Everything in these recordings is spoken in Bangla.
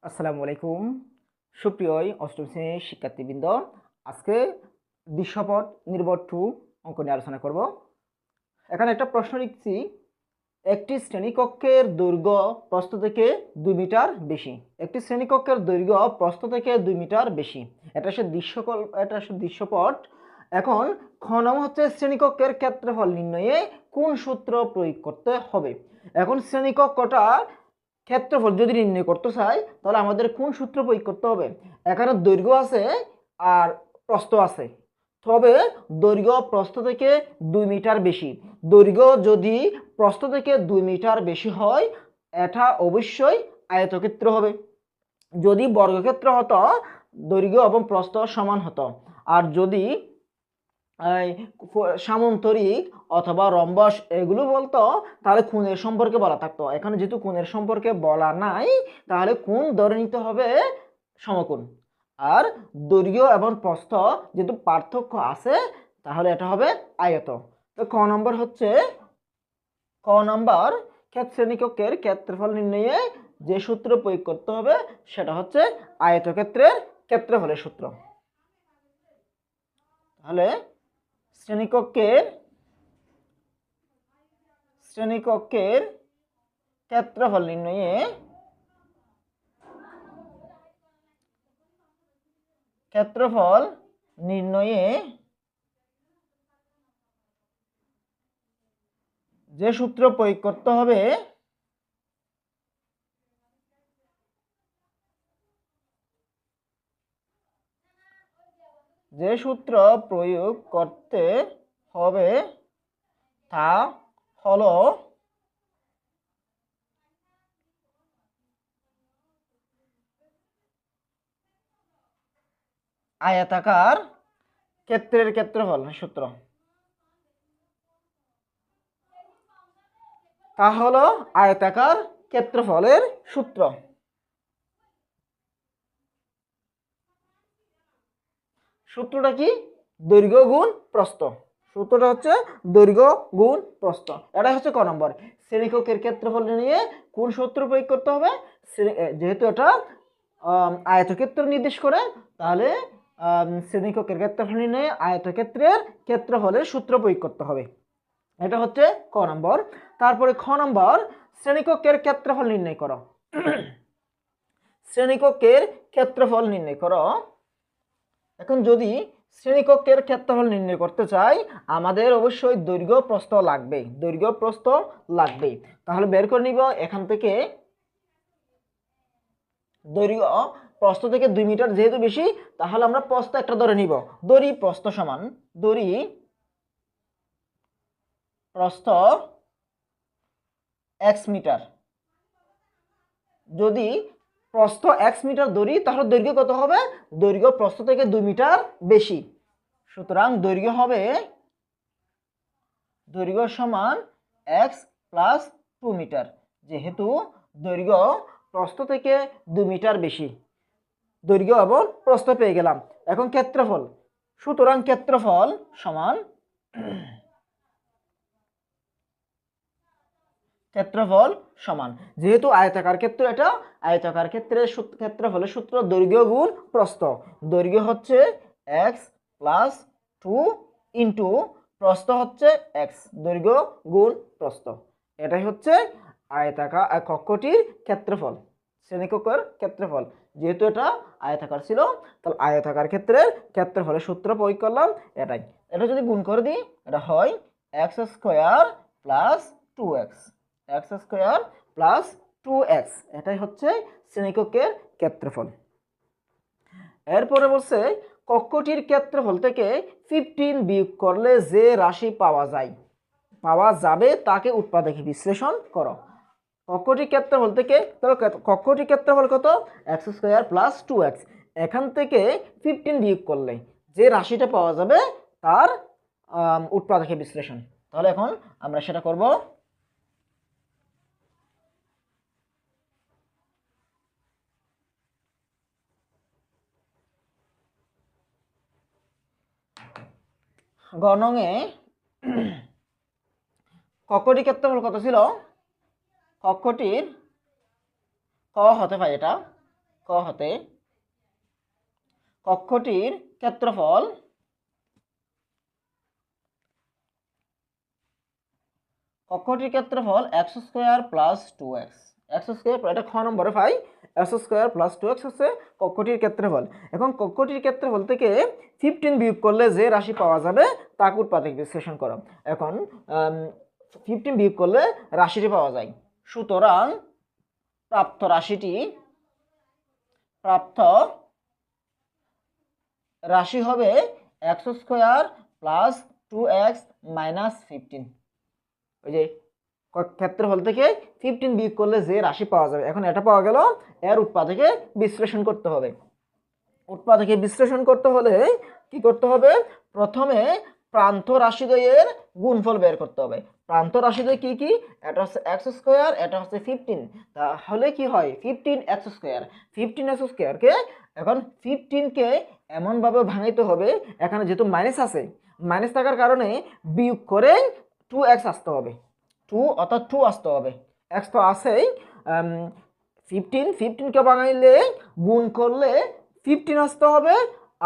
আসসালামু আলাইকুম সুপ্রিয় অষ্টম শ্রেণীর শিক্ষার্থীবৃন্দ। আজকে দৃশ্যপট নির্ভর 2 অঙ্ক নিয়ে আলোচনা করব। এখানে একটা প্রশ্ন লিখছি, একটি শ্রেণীকক্ষের দৈর্ঘ্য প্রস্থ থেকে 2 মিটার বেশি। একটি শ্রেণীকক্ষের দৈর্ঘ্য প্রস্থ থেকে 2 মিটার বেশি। এটা হচ্ছে দৃশ্যপট। এখন খ নং হচ্ছে শ্রেণীকক্ষের ক্ষেত্রফল নির্ণয়ে কোন সূত্র প্রয়োগ করতে হবে। এখন শ্রেণীকক্ষটা ক্ষেত্রফল যদি নির্ণয় করতে চাই তাহলে আমাদের কোন সূত্র প্রয়োগ করতে হবে। এখানে দৈর্ঘ্য আছে আর প্রস্থ আছে, তবে দৈর্ঘ্য প্রস্থ থেকে 2 মিটার বেশি। দৈর্ঘ্য যদি প্রস্থ থেকে 2 মিটার বেশি হয় এটা অবশ্যই আয়তক্ষেত্র হবে। যদি বর্গক্ষেত্র হতো দৈর্ঘ্য এবং প্রস্থ সমান হতো, আর যদি সামান্তরিক অথবা রম্বস এগুলো বলতো তাহলে কোণের সম্পর্কে বলা থাকতো। এখানে যেহেতু কোণের সম্পর্কে বলা নাই তাহলে কোণ ধরে নিতে হবে সমকোণ। আর দৈর্ঘ্য এবং প্রস্থ যেহেতু পার্থক্য আছে তাহলে এটা হবে আয়ত। তো ক নম্বর হচ্ছে শ্রেণীকক্ষের ক্ষেত্রফল নির্ণয়ে যে সূত্র প্রয়োগ করতে হবে সেটা হচ্ছে আয়তক্ষেত্রের ক্ষেত্রফলের সূত্র। তাহলে শ্রেণীকক্ষের ক্ষেত্রফল নির্ণয়ে যে সূত্র প্রয়োগ করতে হবে তা হলো আয়তাকার ক্ষেত্রের ক্ষেত্রফল সূত্র। তা হলো আয়তাকার ক্ষেত্রফলের সূত্র। সূত্রটা কি? দৈর্ঘ্য গুণ প্রস্থ। সূত্রটা হচ্ছে দৈর্ঘ্য গুণ প্রস্থ। এটাই হচ্ছে ক নম্বর। শ্রেণীকক্ষের ক্ষেত্রফল নিয়ে কোন সূত্র প্রয়োগ করতে হবে? যেহেতু এটা আয়তক্ষেত্র নির্দেশ করে তাহলে শ্রেণীকক্ষের ক্ষেত্রফল নিয়ে আয়তক্ষেত্রের ক্ষেত্রফলের সূত্র প্রয়োগ করতে হবে। এটা হচ্ছে ক নম্বর। তারপরে খ নম্বর, শ্রেণীকক্ষের ক্ষেত্রফল নির্ণয় করো। শ্রেণীকক্ষের ক্ষেত্রফল নির্ণয় করো। এখন যদি শ্রেণীকক্ষের ক্ষেত্রফল নির্ণয় করতে চাই আমাদের অবশ্যই দৈর্ঘ্য প্রস্থ লাগবে। তাহলে বের করে নিব এখান থেকে দৈর্ঘ্য প্রস্থ থেকে 2 মিটার যেহেতু বেশি তাহলে আমরা প্রস্থ একটা ধরে নিব। দড়ি প্রস্থ x মিটার। যদি প্রস্থ x মিটার দড়ি তাহলে দৈর্ঘ্য কত হবে? দৈর্ঘ্য প্রস্থ থেকে 2 মিটার বেশি। সুতরাং দৈর্ঘ্য সমান x প্লাস 2 মিটার। যেহেতু দৈর্ঘ্য প্রস্থ থেকে 2 মিটার বেশি, দৈর্ঘ্য এবং প্রস্থ পেয়ে গেলাম। এখন ক্ষেত্রফল, সুতরাং ক্ষেত্রফল সমান যেহেতু আয়তাকার ক্ষেত্র, এটা আয়তাকার ক্ষেত্রের ক্ষেত্রফলের সূত্র দৈর্ঘ্য গুণ প্রস্থ। দৈর্ঘ্য হচ্ছে x প্লাস 2 ইন্টু প্রস্থ হচ্ছে x। দৈর্ঘ্য গুণ প্রস্থ, এটাই হচ্ছে আয়তাকার কক্ষটির ক্ষেত্রফল, শ্রেণীকক্ষের ক্ষেত্রফল। যেহেতু এটা আয়তাকার ছিল তাহলে আয়তাকার ক্ষেত্রের ক্ষেত্রফলের সূত্র প্রয়োগ করলাম। এটা যদি গুণ করে দিই এটা হয় x স্কয়ার প্লাস 2x। এটাই হচ্ছে শ্রেণীকক্ষের ক্ষেত্রফল। এরপরে বলছে কক্ষটির ক্ষেত্রফল থেকে 15 বিয়োগ করলে যে রাশি পাওয়া যাবে তাকে উৎপাদকে বিশ্লেষণ করো। কক্ষটির ক্ষেত্রফল থেকে, কক্ষটির ক্ষেত্রফল কত? x square plus 2x। এখান থেকে 15 বিয়োগ করলে যে রাশিটা পাওয়া যাবে তার উৎপাদকে বিশ্লেষণ। তাহলে এখন আমরা সেটা করব। গণঙে কক্ষটির ক্ষেত্রফল কত ছিল? কক্ষটির ক হতে পারে এটা ক হতে কক্ষটির ক্ষেত্রফল x square plus 2x। X square, এটা খ নম্বরে পাই, এক্স স্কোয়ার প্লাস 2x হচ্ছে কক্ষটির ক্ষেত্রফল। এখন কক্ষটির ক্ষেত্রফল থেকে 15 বিয়োগ করলে যে রাশি পাওয়া যাবে তাকে উৎপাদক বিশ্লেষণ করো। এখন 15 বিয়োগ করলে রাশিটি পাওয়া যায়। সুতরাং প্রাপ্ত রাশি হবে x square plus 2x minus 15। ওই যে ক্ষেত্রফল থেকে 15 বিয়োগ করলে যে রাশি পাওয়া যাবে, এখন এটা পাওয়া গেল, এর উৎপাদকে বিশ্লেষণ করতে হবে। উৎপাদকে বিশ্লেষণ করতে হলে কি করতে হবে? প্রথমে প্রান্ত রাশিদ্বয়ের গুণফল বের করতে হবে। প্রান্ত রাশিদ্বয় কি কি? এটা হচ্ছে এক্স স্কোয়ার, এটা হচ্ছে 15। তাহলে কি হয়? 15x square. 15x স্কোয়ারকে এখন 15কে এমনভাবে ভাঙাইতে হবে, এখানে যেহেতু মাইনাস আছে, মাইনাস থাকার কারণে বিয়োগ করে 2x আসতে হবে, 2 অর্থাৎ 2 আসতে হবে। x তো আছেই, 15কে ভাঙাইলে গুণ করলে 15 আসতে হবে,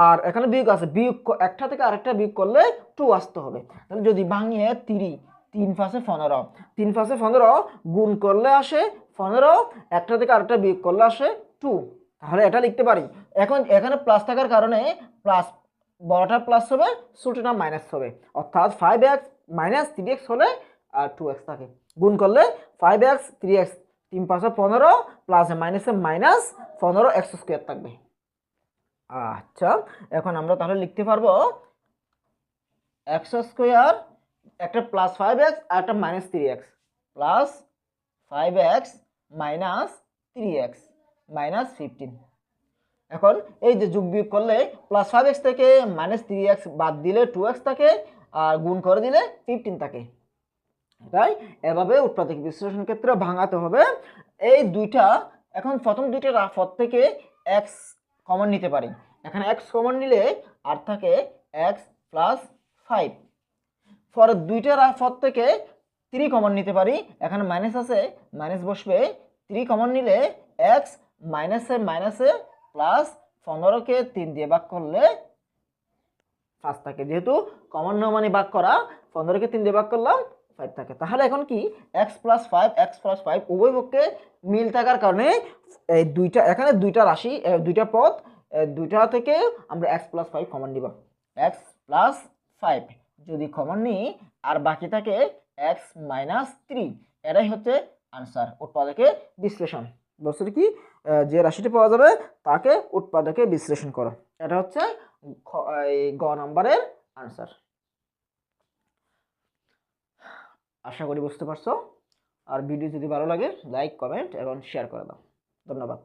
আর এখানে বিয়োগ আছে, বিয়োগ একটা থেকে আরেকটা বিয়োগ করলে 2 আসতে হবে। তাহলে যদি ভাঙিয়ে 3 পাশে 15, 3 পাশে 15 গুণ করলে আসে 15, একটা থেকে আরেকটা বিয়োগ করলে আসে 2। তাহলে এটা লিখতে পারি। এখন এখানে প্লাস থাকার কারণে প্লাস, বড়টা প্লাস হবে, ছোটটা মাইনাস হবে, অর্থাৎ 5x মাইনাস 3x হলে আর 2x থাকে। গুণ করলে 5x 3x, 3 পাশে 15 প্লাস মাইনাসে মাইনাস 15x স্কোয়ার থাকবে। আচ্ছা, এখন আমরা তাহলে লিখতে পারবো এক্স স্কোয়ার, একটা প্লাস 5x আর একটা minus 3x, plus 5x minus 3x minus 15। এখন এই যে যোগ বিয়োগ করলে প্লাস 5x থেকে মাইনাস 3x বাদ দিলে 2x থাকে, আর গুণ করে দিলে 15 থাকে। তাই এভাবে উৎপাদক বিশ্লেষণ ক্ষেত্রে ভাঙাতে হবে এই দুইটা। এখন প্রথম দুইটা পদ থেকে x কমন নিতে পারি। এখানে x কমন নিলে আর থাকে x প্লাস 5। পরের দুইটা পদ থেকে 3 কমন নিতে পারি, এখানে মাইনাস আছে, মাইনাস বসবে, 3 কমন নিলে x মাইনাসে প্লাস 15কে 3 দিয়ে ভাগ করলে 5 থাকে। যেহেতু কমন না মানে ভাগ করা, 15কে 3 দিয়ে ভাগ করলাম 5 থাকে। তাহলে এখন কি x প্লাস 5 উভয় পক্ষে মিল থাকার কারণে এই দুইটা, এখানে দুইটা রাশি, দুইটা পদ, দুইটা থেকে আমরা x প্লাস 5 কমন নিব। x প্লাস 5 যদি কমন নিই আর বাকি থাকে x মাইনাস 3, এটাই হচ্ছে আনসার। উৎপাদকে বিশ্লেষণ বলছে কি, যে রাশিটি পাওয়া যাবে তাকে উৎপাদকে বিশ্লেষণ করো। এটা হচ্ছে গ নাম্বারের আনসার। আশা করি বুঝতে পারছো। আর ভিডিও যদি ভালো লাগে লাইক, কমেন্ট এবং শেয়ার করে দাও। ধন্যবাদ।